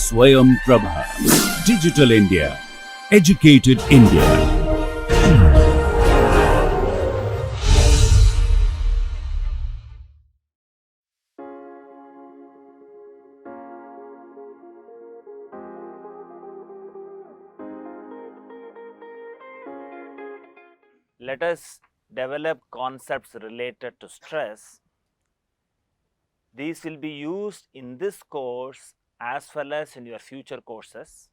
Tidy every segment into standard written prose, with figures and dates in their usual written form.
Swayam Prabha. Digital India. Educated India. Let us develop concepts related to stress. These will be used in this course as well as in your future courses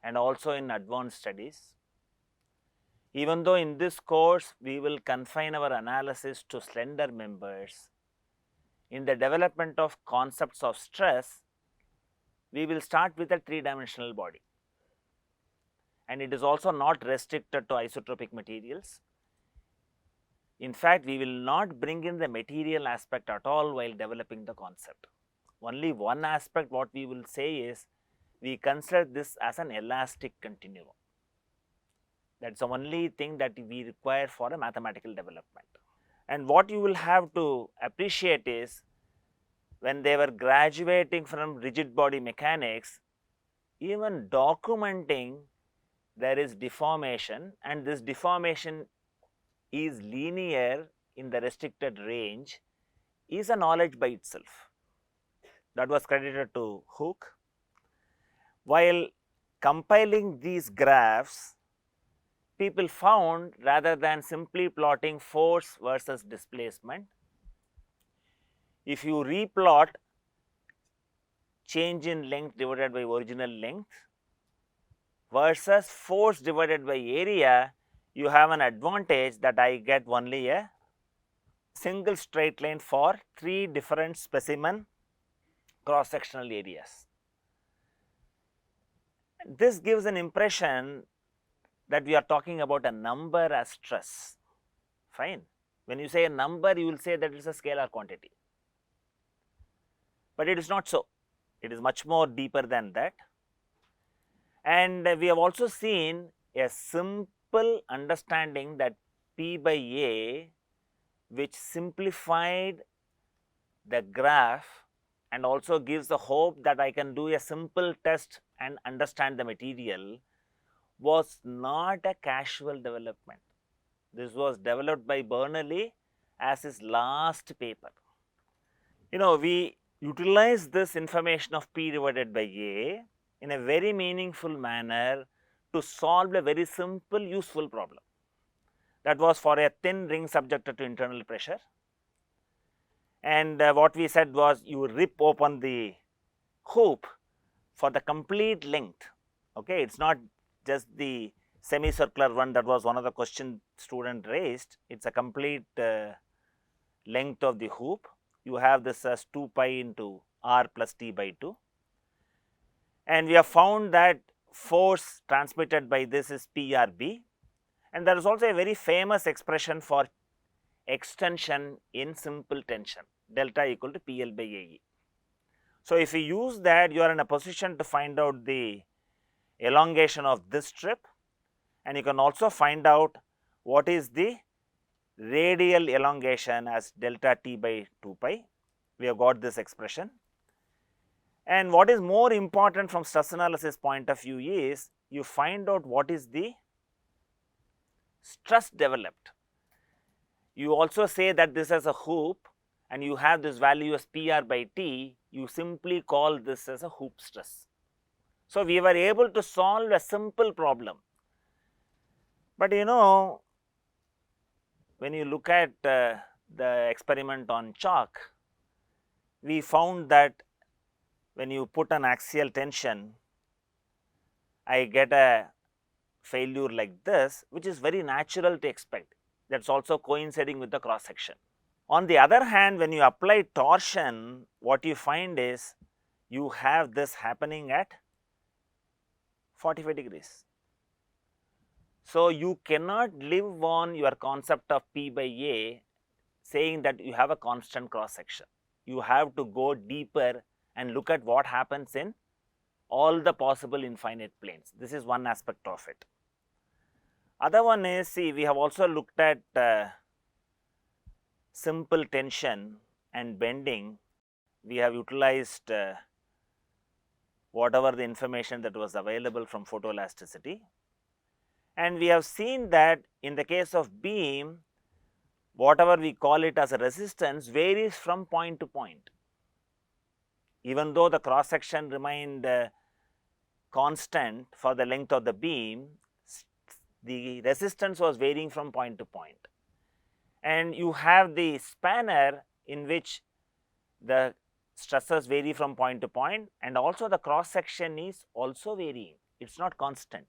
and also in advanced studies. Even though in this course we will confine our analysis to slender members, in the development of concepts of stress, we will start with a three-dimensional body. And it is also not restricted to isotropic materials. In fact, we will not bring in the material aspect at all while developing the concept. Only one aspect what we will say is, we consider this as an elastic continuum. That is the only thing that we require for a mathematical development. And what you will have to appreciate is, when they were graduating from rigid body mechanics, even documenting there is deformation, and this deformation is linear in the restricted range, is a knowledge by itself. That was credited to Hooke. While compiling these graphs, people found, rather than simply plotting force versus displacement, if you replot change in length divided by original length versus force divided by area, you have an advantage that I get only a single straight line for three different specimen cross-sectional areas. This gives an impression that we are talking about a number as stress. Fine. When you say a number, you will say that it is a scalar quantity. But it is not so. It is much more deeper than that. And we have also seen a simple understanding that P by A, which simplified the graph and also gives the hope that I can do a simple test and understand the material, was not a casual development. This was developed by Bernoulli as his last paper. We utilize this information of P divided by A in a very meaningful manner to solve a very simple, useful problem. That was for a thin ring subjected to internal pressure. And what we said was, you rip open the hoop for the complete length. Okay, it's not just the semicircular one that was one of the question student raised. It's a complete length of the hoop. You have this as 2 pi into r plus t by 2. And we have found that force transmitted by this is PRB. And there is also a very famous expression for extension in simple tension, delta equal to PL by AE. So, if you use that, you are in a position to find out the elongation of this strip, and you can also find out what is the radial elongation as delta t by 2 pi. We have got this expression. And what is more important from stress analysis point of view is, you find out what is the stress developed. You also say that this is a hoop and you have this value as PR by T, you simply call this as a hoop stress. So, we were able to solve a simple problem. But when you look at the experiment on chalk, we found that when you put an axial tension, I get a failure like this, which is very natural to expect. That is also coinciding with the cross section. On the other hand, when you apply torsion, what you find is, you have this happening at 45 degrees. So, you cannot live on your concept of P by A saying that you have a constant cross section. You have to go deeper and look at what happens in all the possible infinite planes. This is one aspect of it. Other one is, see, we have also looked at simple tension and bending. We have utilized whatever the information that was available from photoelasticity. And we have seen that in the case of beam, whatever we call it as a resistance varies from point to point. Even though the cross section remained constant for the length of the beam, the resistance was varying from point to point. And you have the spanner in which the stresses vary from point to point, and also the cross section is also varying, it is not constant.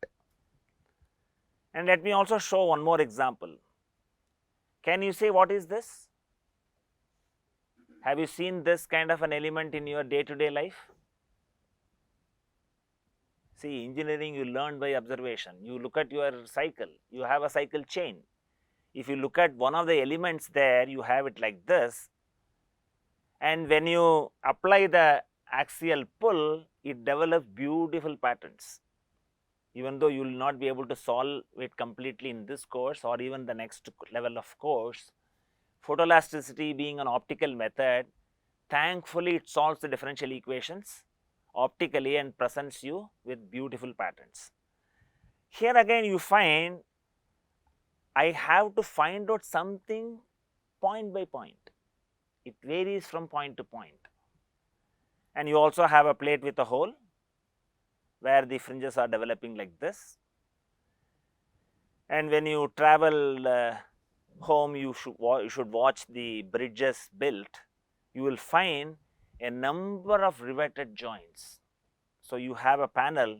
And let me also show one more example. Can you say what is this? Have you seen this kind of an element in your day-to-day life? See, engineering you learn by observation. You look at your cycle, you have a cycle chain. If you look at one of the elements there, you have it like this, and when you apply the axial pull, it develops beautiful patterns. Even though you will not be able to solve it completely in this course or even the next level of course, photoelasticity being an optical method, thankfully it solves the differential equations optically and presents you with beautiful patterns. Here again you find I have to find out something point by point. It varies from point to point. And you also have a plate with a hole where the fringes are developing like this. And when you travel home, you should watch the bridges built. You will find a number of riveted joints. So you have a panel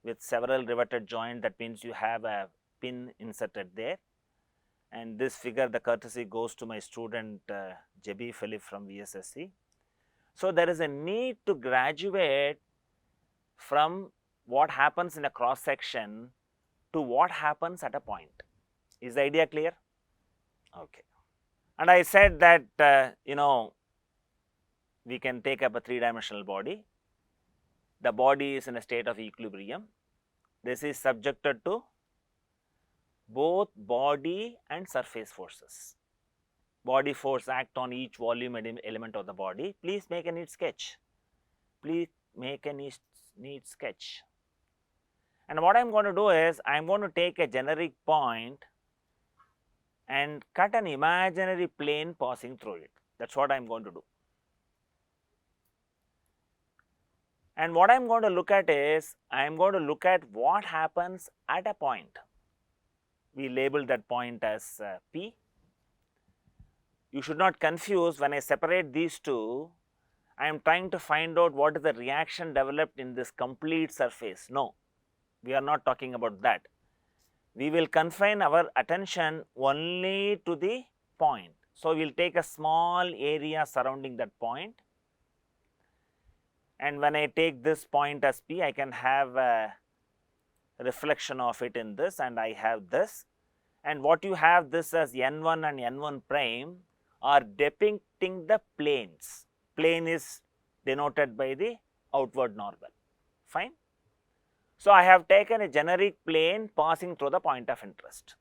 with several riveted joints. That means you have a pin inserted there. And this figure, the courtesy goes to my student Jebi Philip from VSSC. So there is a need to graduate from what happens in a cross section to what happens at a point. Is the idea clear? Okay. And I said that we can take up a three-dimensional body. The body is in a state of equilibrium. This is subjected to both body and surface forces. Body force act on each volume element of the body. Please make a neat sketch. Please make a neat sketch. And what I am going to do is, I am going to take a generic point and cut an imaginary plane passing through it. That is what I am going to do. And what I am going to look at is, I am going to look at what happens at a point. We label that point as P. You should not confuse when I separate these two. I am trying to find out what is the reaction developed in this complete surface. No, we are not talking about that. We will confine our attention only to the point. So, we will take a small area surrounding that point, and when I take this point as P, I can have a reflection of it in this, and I have this, and what you have this as N1 and N1 prime are depicting the planes. Plane is denoted by the outward normal, fine. So, I have taken a generic plane passing through the point of interest,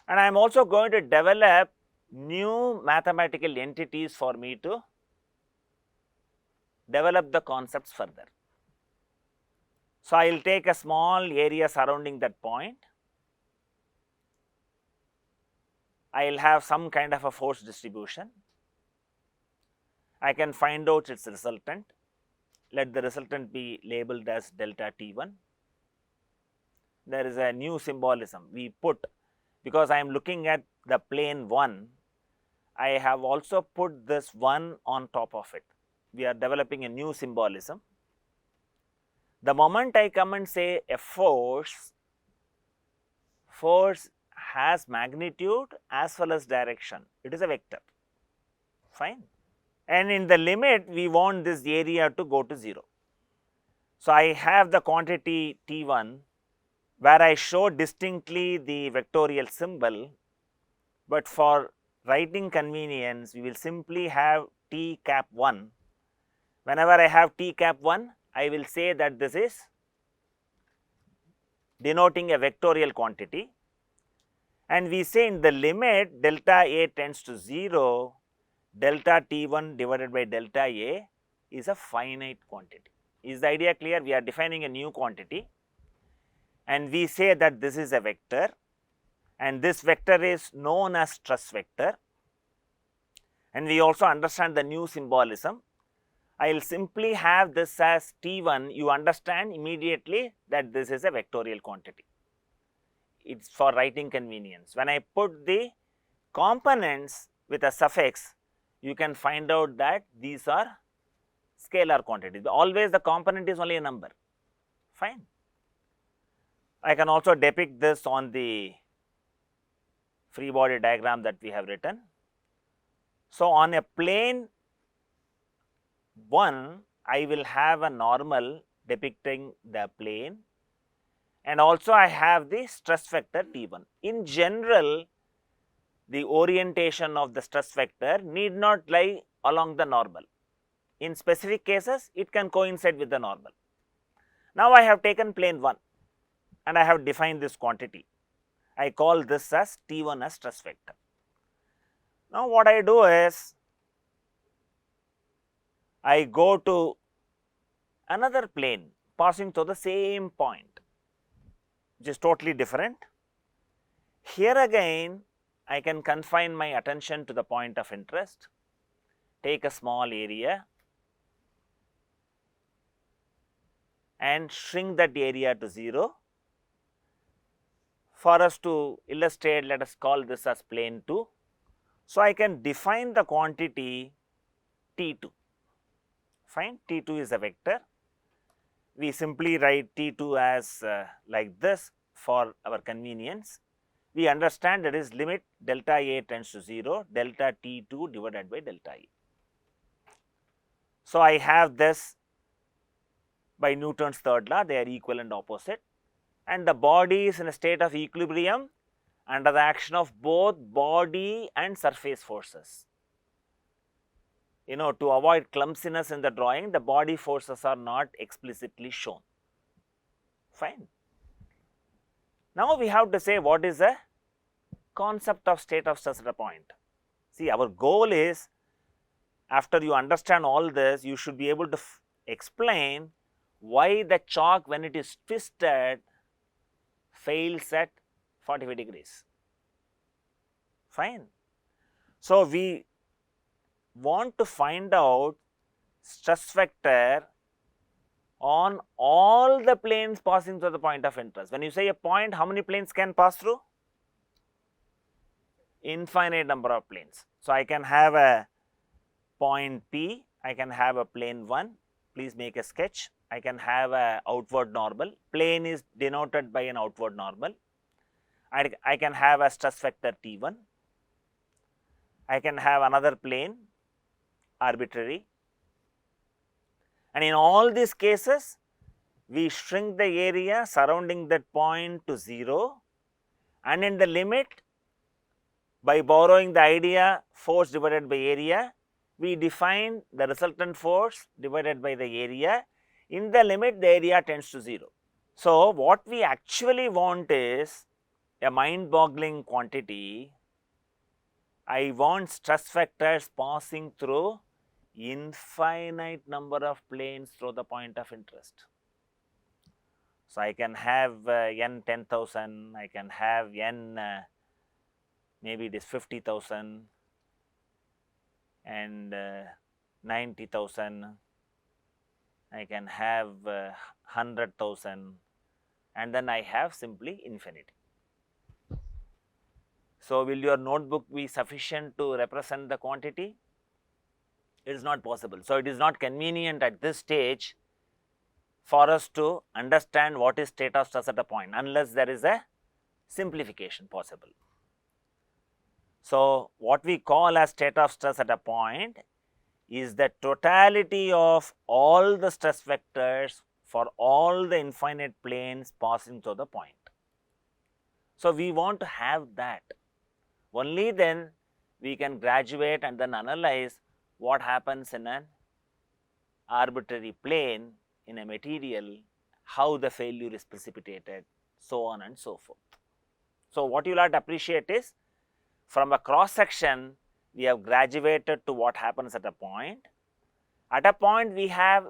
and I am also going to develop new mathematical entities for me to develop the concepts further. So, I will take a small area surrounding that point. I will have some kind of a force distribution. I can find out its resultant. Let the resultant be labeled as delta T1. There is a new symbolism we put, because I am looking at the plane 1, I have also put this 1 on top of it. We are developing a new symbolism. The moment I come and say a force has magnitude as well as direction. It is a vector, fine. And in the limit, we want this area to go to 0. So, I have the quantity T1 where I show distinctly the vectorial symbol, but for writing convenience, we will simply have T cap 1. Whenever I have T cap 1, I will say that this is denoting a vectorial quantity, and we say in the limit delta A tends to 0, delta T1 divided by delta A is a finite quantity. Is the idea clear? We are defining a new quantity and we say that this is a vector and this vector is known as stress vector, and we also understand the new symbolism. I will simply have this as T1, you understand immediately that this is a vectorial quantity. It is for writing convenience. When I put the components with a suffix, you can find out that these are scalar quantities. Always the component is only a number, fine. I can also depict this on the free body diagram that we have written. So, on a plane 1, I will have a normal depicting the plane, and also I have the stress vector T1. In general, the orientation of the stress vector need not lie along the normal. In specific cases, it can coincide with the normal. Now, I have taken plane 1 and I have defined this quantity. I call this as T1 as stress vector. Now, what I do is, I go to another plane passing through the same point, which is totally different. Here again, I can confine my attention to the point of interest, take a small area and shrink that area to 0. For us to illustrate, let us call this as plane 2. So, I can define the quantity T2, fine. T2 is a vector. We simply write T2 as like this for our convenience. We understand that is limit delta A tends to 0, delta T2 divided by delta A. So, I have this by Newton's third law, they are equal and opposite, and the body is in a state of equilibrium under the action of both body and surface forces. You know, to avoid clumsiness in the drawing, the body forces are not explicitly shown, fine. Now, we have to say what is the concept of state of stress at a point. See, our goal is, after you understand all this, you should be able to explain why the chalk, when it is twisted, fails at 45 degrees, fine. So, we want to find out stress vector on all the planes passing through the point of interest. When you say a point, how many planes can pass through? Infinite number of planes. So, I can have a point P, I can have a plane 1, please make a sketch. I can have a outward normal, plane is denoted by an outward normal. I can have a stress vector T1, I can have another plane arbitrary, and in all these cases we shrink the area surrounding that point to 0, and in the limit, by borrowing the idea force divided by area, we define the resultant force divided by the area. In the limit, the area tends to 0. So, what we actually want is a mind-boggling quantity. I want stress vectors passing through infinite number of planes through the point of interest. So, I can have n 10,000, I can have n maybe it is 50,000 and 90,000. I can have 100,000, and then I have simply infinity. So, will your notebook be sufficient to represent the quantity? It is not possible. So, it is not convenient at this stage for us to understand what is state of stress at a point, unless there is a simplification possible. So, what we call as state of stress at a point is the totality of all the stress vectors for all the infinite planes passing through the point. So, we want to have that. Only then we can graduate and then analyze what happens in an arbitrary plane in a material, how the failure is precipitated, so on and so forth. So, what you will have to appreciate is, from a cross section we have graduated to what happens at a point, At a point we have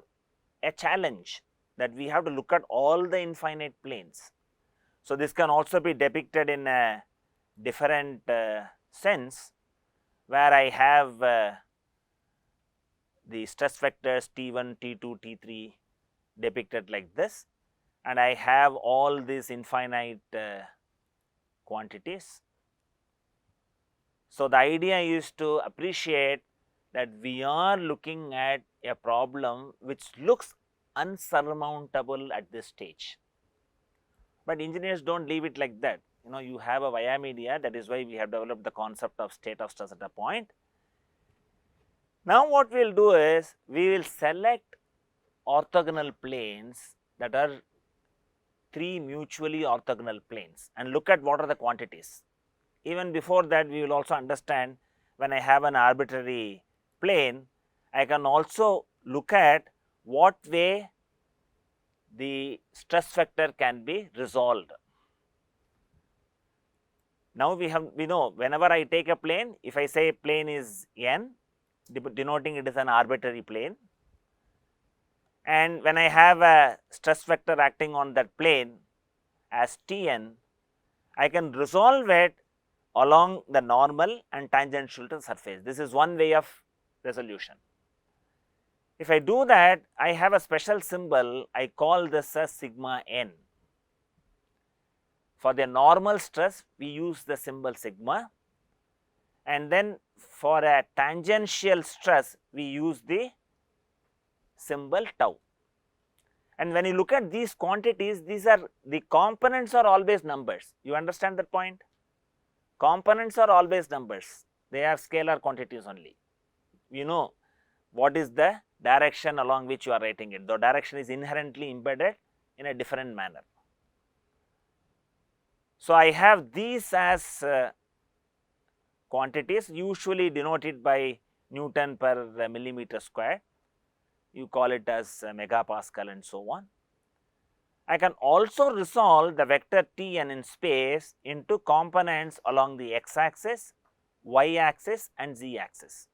a challenge that we have to look at all the infinite planes. So, this can also be depicted in a different sense, where I have the stress vectors T1, T2, T3 depicted like this, and I have all these infinite quantities. So, the idea is to appreciate that we are looking at a problem which looks unsurmountable at this stage. But engineers do not leave it like that. You have a via media, that is why we have developed the concept of state of stress at a point. Now, what we will do is, we will select orthogonal planes that are 3 mutually orthogonal planes and look at what are the quantities. Even before that, we will also understand, when I have an arbitrary plane, I can also look at what way the stress vector can be resolved. Now, we know whenever I take a plane, if I say plane is n, denoting it is an arbitrary plane, and when I have a stress vector acting on that plane as Tn, I can resolve it along the normal and tangential to the surface. This is one way of resolution. If I do that, I have a special symbol, I call this as sigma n. For the normal stress, we use the symbol sigma, and then for a tangential stress, we use the symbol tau. And when you look at these quantities, these are the components are always numbers. You understand that point? Components are always numbers. They are scalar quantities only. You know what is the direction along which you are writing it. The direction is inherently embedded in a different manner. So, I have these as quantities, usually denoted by Newton per millimeter square. You call it as megapascal and so on. I can also resolve the vector Tn in space into components along the x axis, y axis and z axis.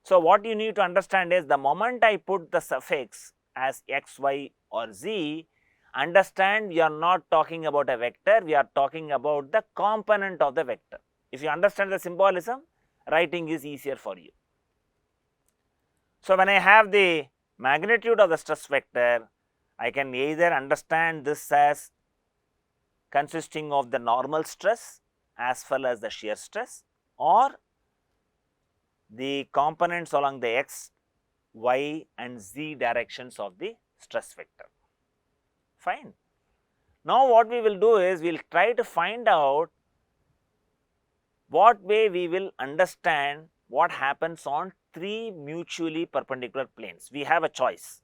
So, what you need to understand is, the moment I put the suffix as x, y or z, understand we are not talking about a vector, we are talking about the component of the vector. If you understand the symbolism, writing is easier for you. So, when I have the magnitude of the stress vector, I can either understand this as consisting of the normal stress as well as the shear stress, or the components along the x, y and z directions of the stress vector. Fine. Now, what we will do is, we will try to find out what way we will understand what happens on 3 mutually perpendicular planes. We have a choice,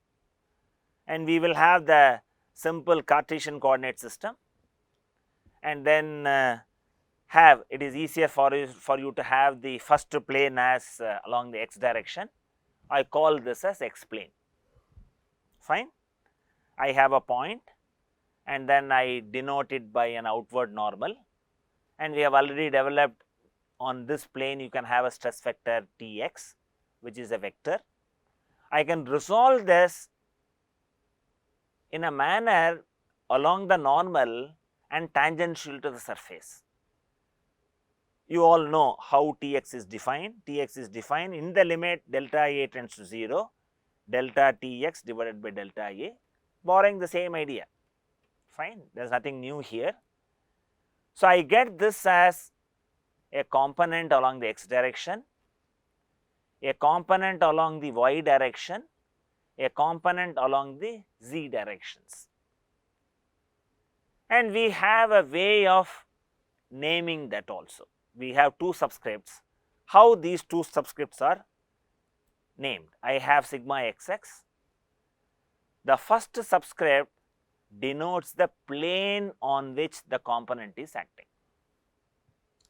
and we will have the simple Cartesian coordinate system, and then it is easier for you to have the first plane as along the x direction. I call this as x plane. Fine. I have a point, and then I denote it by an outward normal, and we have already developed on this plane you can have a stress vector Tx, which is a vector. I can resolve this in a manner along the normal and tangential to the surface. You all know how Tx is defined. Tx is defined in the limit delta A tends to 0, delta Tx divided by delta A, borrowing the same idea. Fine, there is nothing new here. So, I get this as a component along the x direction, a component along the y direction, a component along the z directions. And we have a way of naming that also. We have 2 subscripts. How these 2 subscripts are named? I have sigma xx. The first subscript denotes the plane on which the component is acting.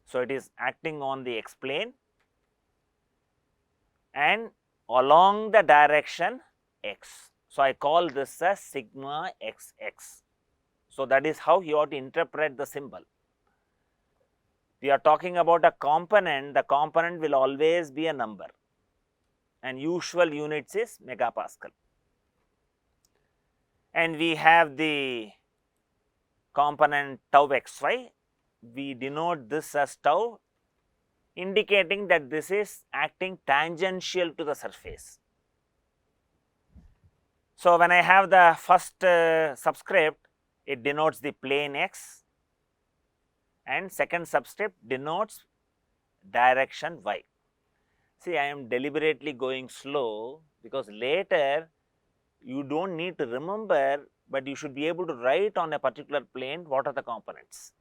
So, it is acting on the x plane and along the direction x. So, I call this as sigma xx. So, that is how you have to interpret the symbol. We are talking about a component, the component will always be a number, and usual units is megapascal. And we have the component tau xy, we denote this as tau, indicating that this is acting tangential to the surface. So, when I have the first subscript, it denotes the plane x, and second subscript denotes direction y. See, I am deliberately going slow because later you do not need to remember, but you should be able to write on a particular plane what are the components.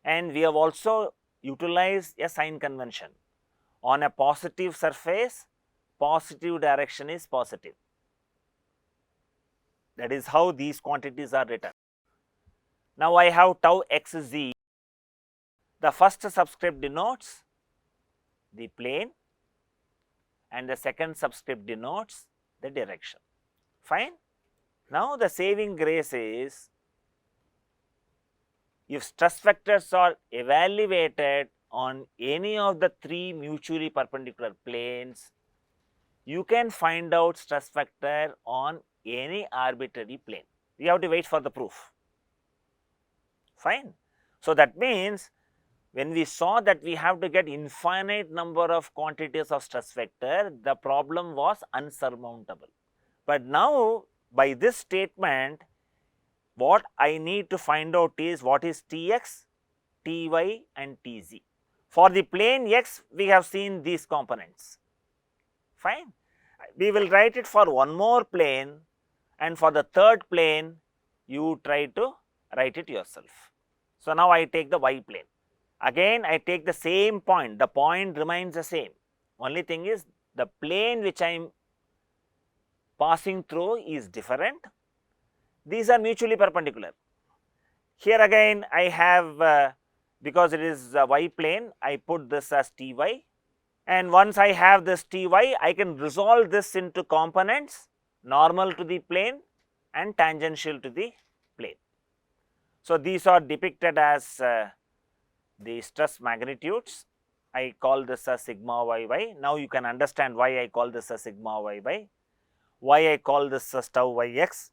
And we have also utilized a sign convention. On a positive surface, positive direction is positive. That is how these quantities are written. Now, I have tau xz. The first subscript denotes the plane and the second subscript denotes the direction. Fine. Now, the saving grace is, if stress vectors are evaluated on any of the three mutually perpendicular planes, you can find out stress vector on any arbitrary plane. We have to wait for the proof. Fine. So, that means when we saw that we have to get infinite number of quantities of stress vector, the problem was unsurmountable. But now, by this statement, what I need to find out is what is Tx, Ty and Tz. For the plane x, we have seen these components. Fine. We will write it for one more plane, and for the third plane, you try to write it yourself. So, now I take the y plane. Again, I take the same point, the point remains the same. Only thing is, the plane which I am passing through is different. These are mutually perpendicular. Here again, I have, because it is a y plane, I put this as Ty, and once I have this Ty, I can resolve this into components normal to the plane and tangential to the plane. So, these are depicted as the stress magnitudes. I call this as sigma yy. Now, you can understand why I call this as sigma yy, why I call this as tau yx,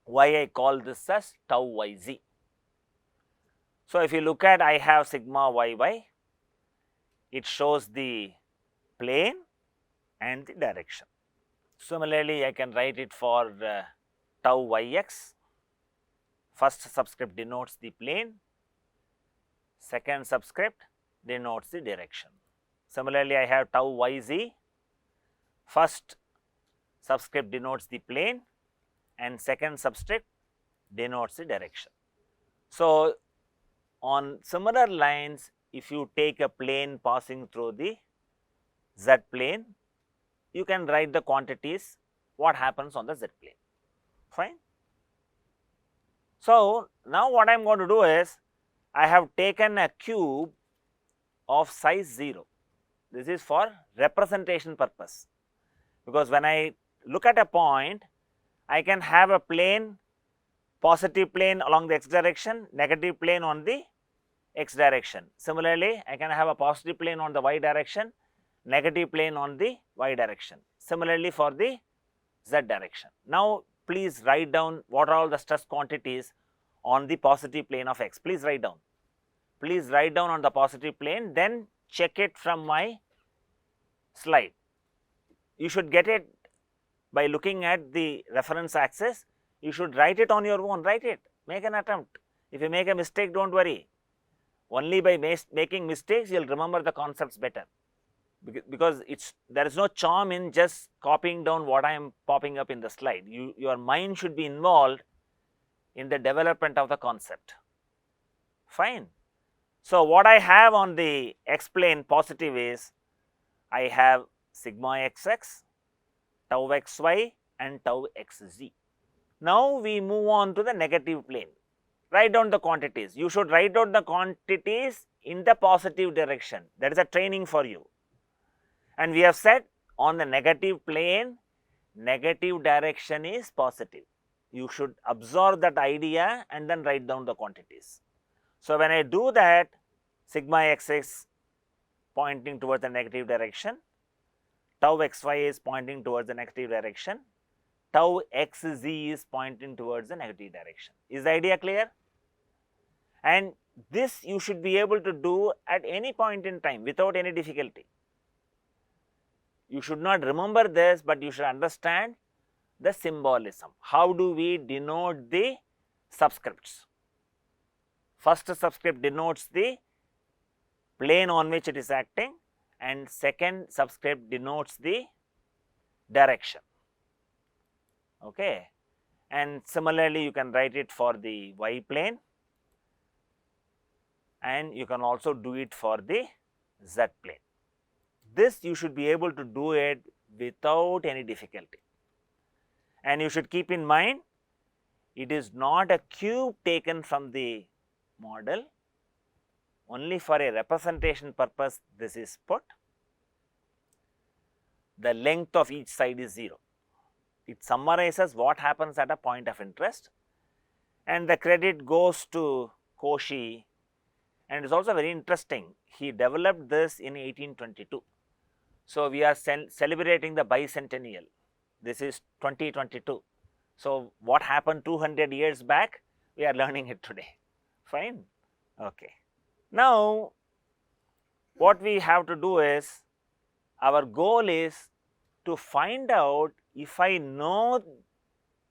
why I call this as tau yz. So, if you look at, I have sigma yy, it shows the plane and the direction. Similarly, I can write it for tau yx. First subscript denotes the plane, second subscript denotes the direction. Similarly, I have tau yz. First subscript denotes the plane and second subscript denotes the direction. So, on similar lines, if you take a plane passing through the z plane, you can write the quantities what happens on the z plane. Fine. So, now what I am going to do is, I have taken a cube of size 0. This is for representation purpose, because when I look at a point, I can have a plane, positive plane along the x direction, negative plane on the x direction. Similarly, I can have a positive plane on the y direction, negative plane on the y direction. Similarly, for the z direction. Now, please write down what are all the stress quantities on the positive plane of x. Please write down. Please write down on the positive plane, then check it from my slide. You should get it by looking at the reference axis. You should write it on your own, write it, make an attempt. If you make a mistake, do not worry. Only by making mistakes, you will remember the concepts better, because there is no charm in just copying down what I am popping up in the slide. Your mind should be involved in the development of the concept. Fine. So, what I have on the x plane positive is, I have sigma xx, tau xy and tau xz. Now, we move on to the negative plane. Write down the quantities. You should write down the quantities in the positive direction. That is a training for you. And we have said on the negative plane, negative direction is positive. You should absorb that idea and then write down the quantities. So, when I do that, sigma xx pointing towards the negative direction, tau xy is pointing towards the negative direction, tau xz is pointing towards the negative direction. Is the idea clear? And this you should be able to do at any point in time without any difficulty. You should not remember this, but you should understand the symbolism. How do we denote the subscripts? First subscript denotes the plane on which it is acting, and second subscript denotes the direction. Okay. And similarly, you can write it for the y plane, and you can also do it for the z plane. This you should be able to do it without any difficulty. And you should keep in mind, it is not a cube taken from the model, only for a representation purpose this is put. The length of each side is 0. It summarizes what happens at a point of interest, and the credit goes to Cauchy, and it is also very interesting. He developed this in 1822. So, we are celebrating the bicentennial. This is 2022. So, what happened 200 years back, we are learning it today. Fine. Okay. Now, what we have to do is, our goal is to find out if I know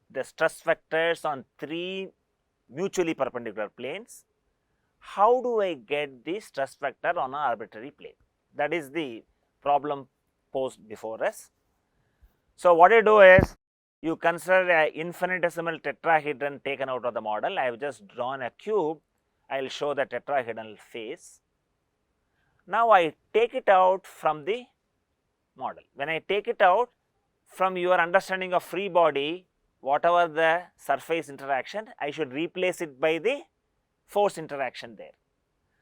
the stress vectors on 3 mutually perpendicular planes, how do I get the stress vector on an arbitrary plane? That is the problem posed before us. So, what you do is, you consider an infinitesimal tetrahedron taken out of the model. I have just drawn a cube. I will show the tetrahedral face. Now, I take it out from the model. When I take it out, from your understanding of free body, whatever the surface interaction, I should replace it by the force interaction there.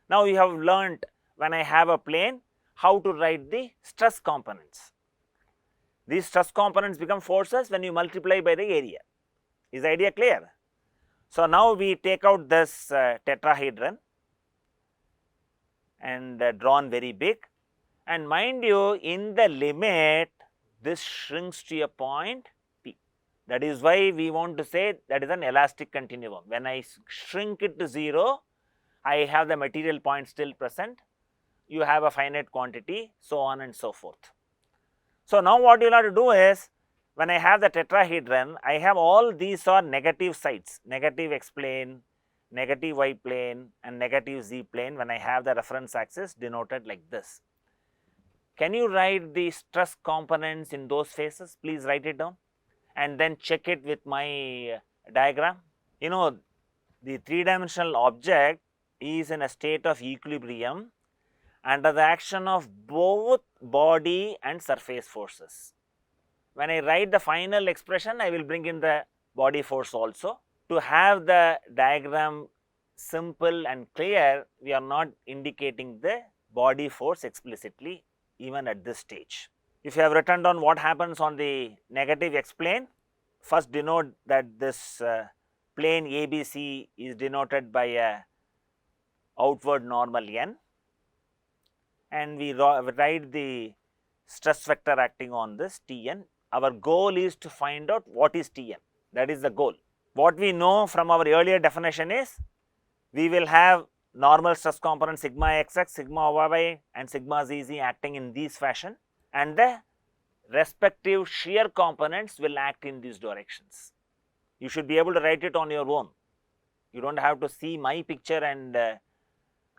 Now, you have learnt, when I have a plane, how to write the stress components. These stress components become forces when you multiply by the area. Is the idea clear? So, now we take out this tetrahedron and drawn very big, and mind you, in the limit this shrinks to a point P. That is why we want to say that is an elastic continuum. When I shrink it to 0, I have the material point still present, you have a finite quantity, so on and so forth. So, now what you will have to do is, when I have the tetrahedron, I have all these are negative sides, negative x plane, negative y plane and negative z plane when I have the reference axis denoted like this. Can you write the stress components in those phases? Please write it down and then check it with my diagram. You know, the 3-dimensional object is in a state of equilibrium under the action of both body and surface forces. When I write the final expression, I will bring in the body force also. To have the diagram simple and clear, we are not indicating the body force explicitly even at this stage. If you have written down what happens on the negative x plane, first denote that this plane ABC is denoted by a outward normal n, and we write the stress vector acting on this Tn. Our goal is to find out what is Tn, that is the goal. What we know from our earlier definition is, we will have normal stress component sigma xx, sigma yy and sigma zz acting in this fashion, and the respective shear components will act in these directions. You should be able to write it on your own. You do not have to see my picture and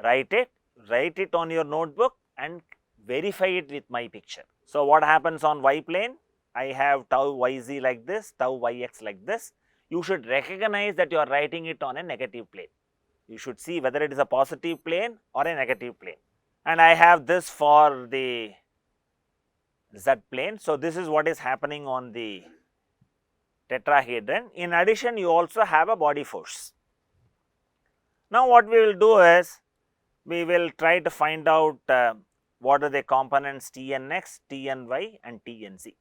write it on your notebook and verify it with my picture. So, what happens on y plane? I have tau yz like this, tau yx like this. You should recognize that you are writing it on a negative plane. You should see whether it is a positive plane or a negative plane. And I have this for the z plane. So, this is what is happening on the tetrahedron. In addition, you also have a body force. Now, what we will do is, we will try to find out what are the components Tnx, Tny and Tnz.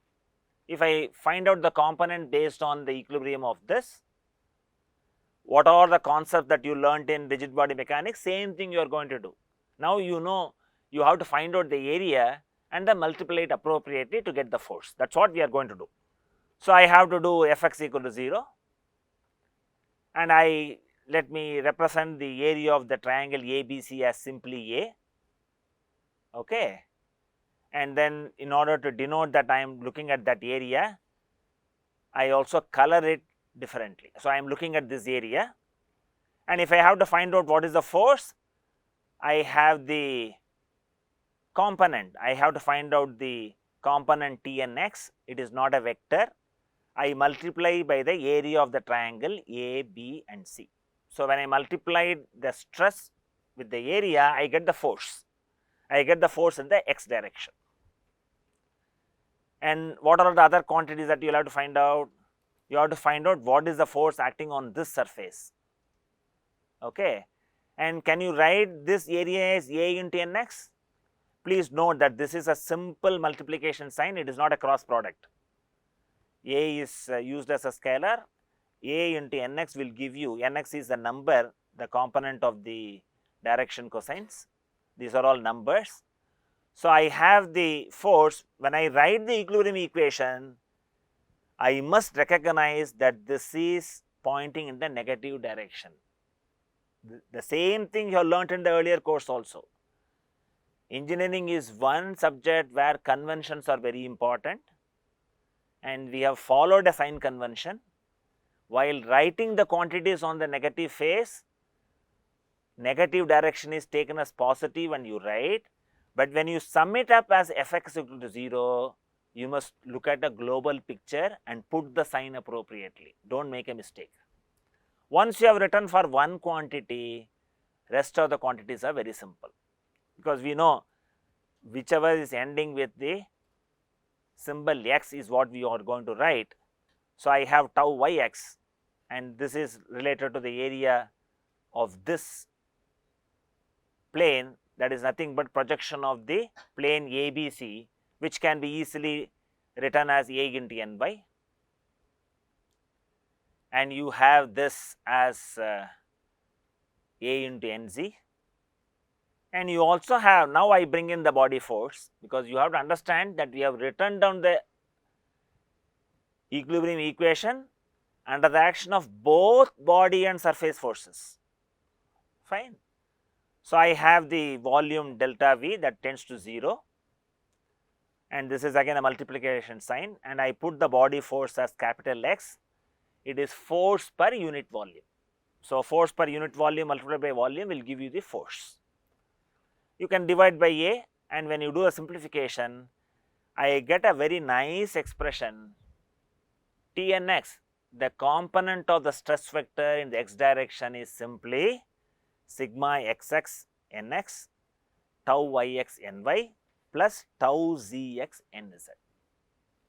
If I find out the component based on the equilibrium of this, what are the concepts that you learnt in rigid body mechanics, same thing you are going to do. Now, you know you have to find out the area, and then multiply it appropriately to get the force. That is what we are going to do. So, I have to do Fx equal to 0, and let me represent the area of the triangle ABC as simply A, okay. And then in order to denote that I am looking at that area, I also color it differently. So, I am looking at this area, and if I have to find out what is the force, I have the component, I have to find out the component T and x, it is not a vector. I multiply by the area of the triangle A, B and C. So, when I multiplied the stress with the area, I get the force. I get the force in the x direction. And what are the other quantities that you will have to find out? You have to find out what is the force acting on this surface, okay. And can you write this area as A into Nx? Please note that this is a simple multiplication sign, it is not a cross product. A is used as a scalar, A into Nx will give you, Nx is the number, the component of the direction cosines, these are all numbers. So, I have the force, when I write the equilibrium equation, I must recognize that this is pointing in the negative direction. The same thing you have learnt in the earlier course also. Engineering is one subject where conventions are very important, and we have followed a sign convention. While writing the quantities on the negative face, negative direction is taken as positive and you write, but when you sum it up as Fx equal to 0, you must look at a global picture and put the sign appropriately, do not make a mistake. Once you have written for one quantity, rest of the quantities are very simple, because we know whichever is ending with the symbol x is what we are going to write. So, I have tau yx, and this is related to the area of this plane, that is nothing but projection of the plane ABC, which can be easily written as A into Ny, and you have this as A into Nz, and you also have, now I bring in the body force, because you have to understand that we have written down the equilibrium equation under the action of both body and surface forces, fine. So, I have the volume delta V that tends to 0, and this is again a multiplication sign, and I put the body force as capital X, it is force per unit volume. So, force per unit volume multiplied by volume will give you the force. You can divide by A, and when you do a simplification, I get a very nice expression T n x, the component of the stress vector in the x direction is simply sigma xx nx tau yx ny plus tau zx nz.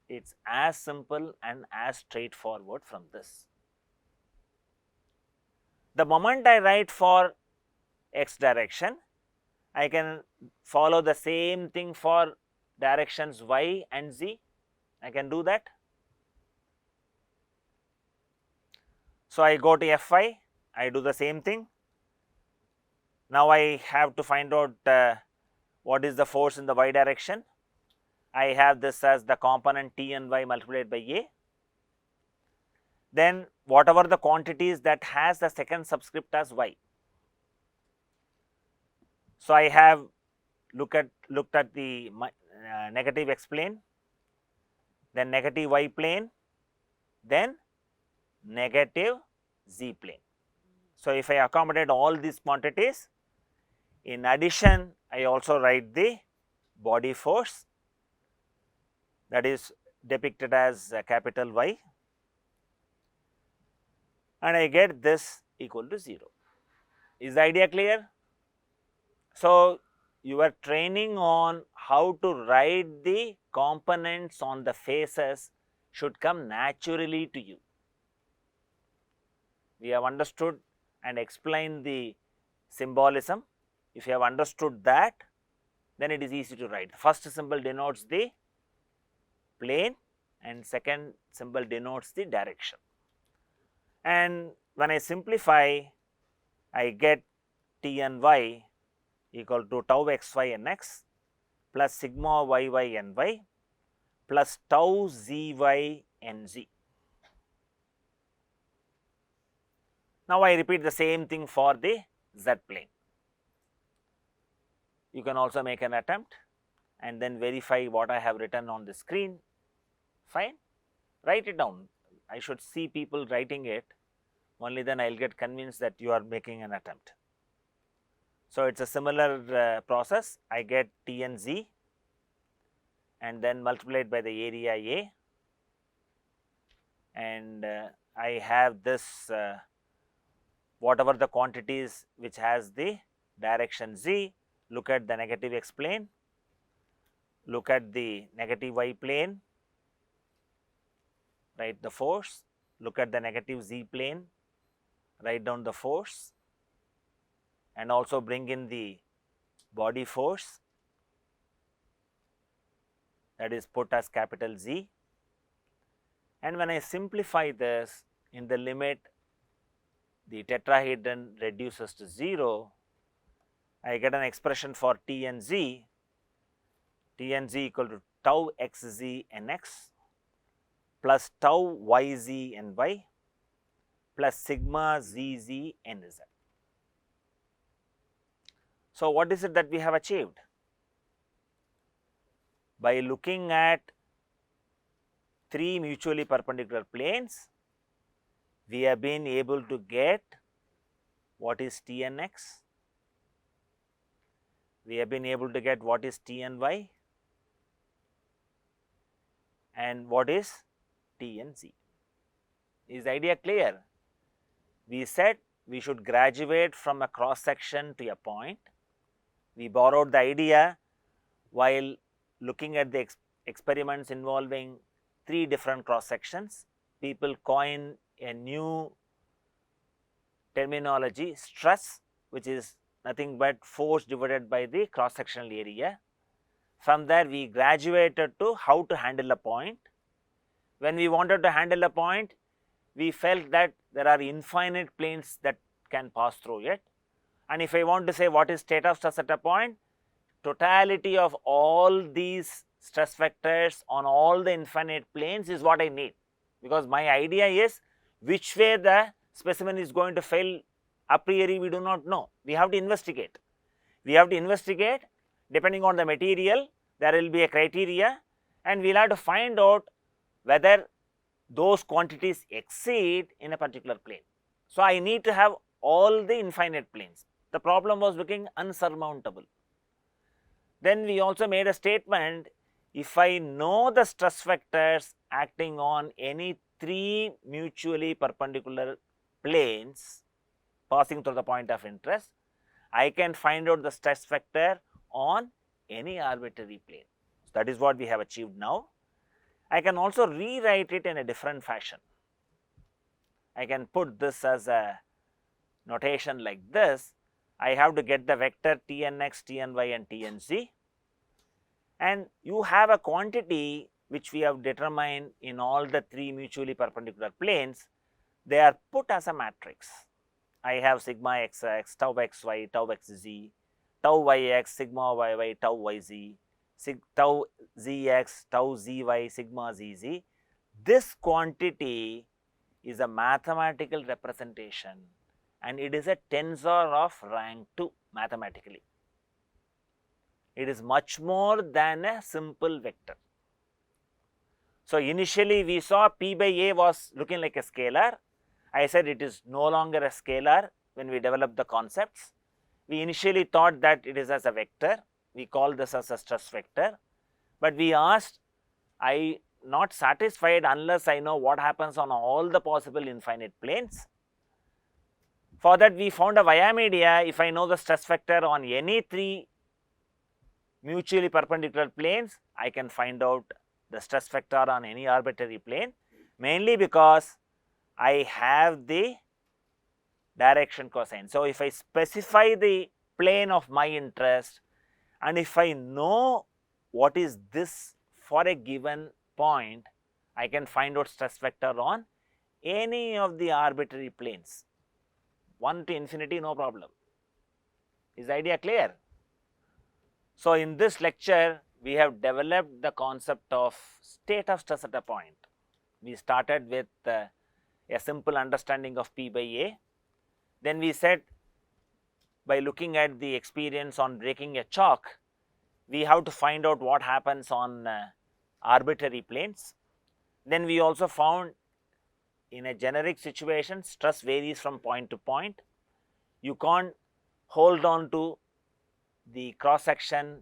It is as simple and as straightforward from this. The moment I write for x direction, I can follow the same thing for directions y and z, I can do that. So, I go to Fy, I do the same thing. Now, I have to find out what is the force in the y direction. I have this as the component T and y multiplied by A. Then, whatever the quantities that has the second subscript as y. So, I have looked at the negative x plane, then negative y plane, then negative z plane. So, if I accommodate all these quantities, in addition I also write the body force, that is depicted as capital Y, and I get this equal to 0. Is the idea clear? So, your training on how to write the components on the faces should come naturally to you. We have understood and explained the symbolism. If you have understood that, then it is easy to write. First symbol denotes the plane and second symbol denotes the direction. And when I simplify, I get T and y equal to tau xy nx plus sigma yy ny plus tau zy nz. Now, I repeat the same thing for the z plane. You can also make an attempt and then verify what I have written on the screen. Fine, write it down. I should see people writing it, only then I will get convinced that you are making an attempt. So, it is a similar process. I get T and Z and then multiplied by the area A, and I have this whatever the quantities which has the direction Z. Look at the negative x plane, look at the negative y plane, write the force, look at the negative z plane, write down the force, and also bring in the body force, that is put as capital Z. And when I simplify this, in the limit the tetrahedron reduces to 0, I get an expression for T and Z equal to tau xz nx plus tau yz ny plus sigma zz nz. So, what is it that we have achieved? By looking at 3 mutually perpendicular planes, we have been able to get what is T and x, we have been able to get what is T and y, and what is T and z. Is the idea clear? We said we should graduate from a cross section to a point. We borrowed the idea while looking at the experiments involving 3 different cross sections. People coin a new terminology, stress, which is nothing but force divided by the cross sectional area. From there we graduated to how to handle a point. When we wanted to handle a point, we felt that there are infinite planes that can pass through it, and if I want to say what is state of stress at a point, totality of all these stress vectors on all the infinite planes is what I need, because my idea is which way the specimen is going to fail a priori we do not know. We have to investigate. We have to investigate depending on the material, there will be a criteria, and we will have to find out whether those quantities exceed in a particular plane. So, I need to have all the infinite planes. The problem was looking unsurmountable. Then we also made a statement, if I know the stress vectors acting on any 3 mutually perpendicular planes passing through the point of interest, I can find out the stress vector on any arbitrary plane. So, that is what we have achieved now. I can also rewrite it in a different fashion. I can put this as a notation like this. I have to get the vector T n x, T n y and T n z, and you have a quantity which we have determined in all the 3 mutually perpendicular planes. They are put as a matrix. I have sigma xx, tau xy, tau xz, tau yx, sigma yy, tau yz, tau zx, tau zy, sigma zz. This quantity is a mathematical representation and it is a tensor of rank 2 mathematically. It is much more than a simple vector. So, initially we saw P by A was looking like a scalar. I said it is no longer a scalar when we developed the concepts. We initially thought that it is as a vector. We call this as a stress vector, but we asked, I not satisfied unless I know what happens on all the possible infinite planes. For that we found a via media. If I know the stress vector on any 3 mutually perpendicular planes, I can find out the stress vector on any arbitrary plane, mainly because I have the direction cosine. So, if I specify the plane of my interest and if I know what is this for a given point, I can find out stress vector on any of the arbitrary planes, 1 to infinity, no problem. Is the idea clear? So, in this lecture, we have developed the concept of state of stress at a point. We started with a simple understanding of P by A. Then we said, by looking at the experience on breaking a chalk, we have to find out what happens on arbitrary planes. Then we also found, in a generic situation, stress varies from point to point. You can't hold on to the cross section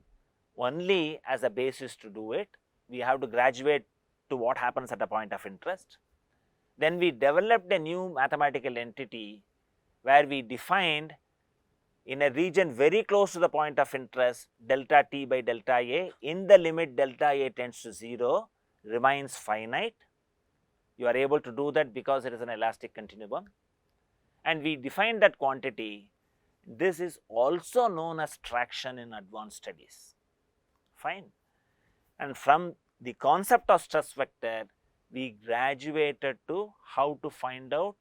only as a basis to do it. We have to graduate to what happens at a point of interest. Then we developed a new mathematical entity where we defined, in a region very close to the point of interest, delta t by delta A, in the limit delta A tends to 0, remains finite. You are able to do that because it is an elastic continuum. And we define that quantity. This is also known as traction in advanced studies. Fine. And from the concept of stress vector, we graduated to how to find out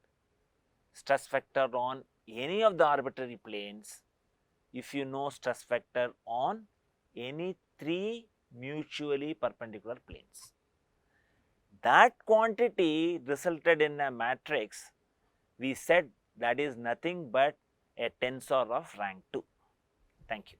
stress vector on any of the arbitrary planes if you know stress vector on any 3 mutually perpendicular planes. That quantity resulted in a matrix. We said that is nothing but a tensor of rank 2. Thank you.